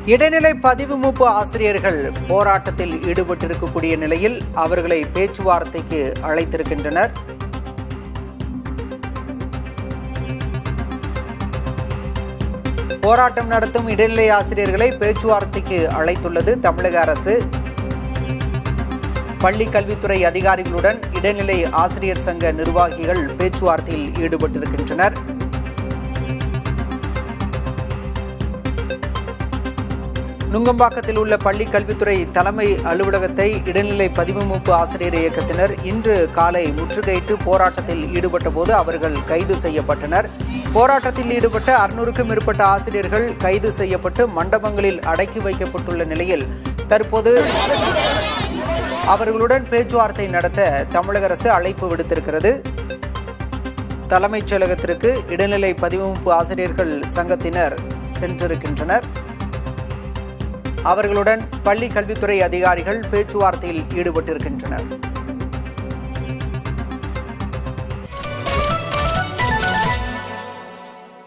இடைநிலை பதிவுமூப்பு ஆசிரியர்கள் போராட்டத்தில் ஈடுபட்டிருக்கக்கூடிய நிலையில் அவர்களை பேச்சுவார்த்தைக்கு அழைத்திருக்கின்றனர். போராட்டம் நடத்தும் இடைநிலை ஆசிரியர்களை பேச்சுவார்த்தைக்கு அழைத்துள்ளது தமிழக அரசு. பள்ளி கல்வித்துறை அதிகாரிகளுடன் இடைநிலை ஆசிரியர் சங்க நிர்வாகிகள் பேச்சுவார்த்தையில் ஈடுபட்டிருக்கின்றனர். நுங்கம்பாக்கத்தில் உள்ள பள்ளி கல்வித்துறை தலைமை அலுவலகத்தை இடைநிலை பதிவுமூப்பு ஆசிரியர் இயக்கத்தினர் இன்று காலை முற்றுகையிட்டு போராட்டத்தில் ஈடுபட்ட போது அவர்கள் கைது செய்யப்பட்டனர். போராட்டத்தில் ஈடுபட்ட 600க்கும் மேற்பட்ட ஆசிரியர்கள் கைது செய்யப்பட்டு மண்டபங்களில் அடக்கி வைக்கப்பட்டுள்ள நிலையில் தற்போது அவர்களுடன் பேச்சுவார்த்தை நடத்த தமிழக அரசு அழைப்பு விடுத்திருக்கிறது. தலைமைச் செயலகத்திற்கு இடைநிலை பதிவுமூப்பு ஆசிரியர்கள் சங்கத்தினர் சென்றிருக்கின்றனர். அவர்களுடன் பள்ளி கல்வித்துறை அதிகாரிகள் பேச்சுவார்த்தையில் ஈடுபட்டிருக்கின்றனர்.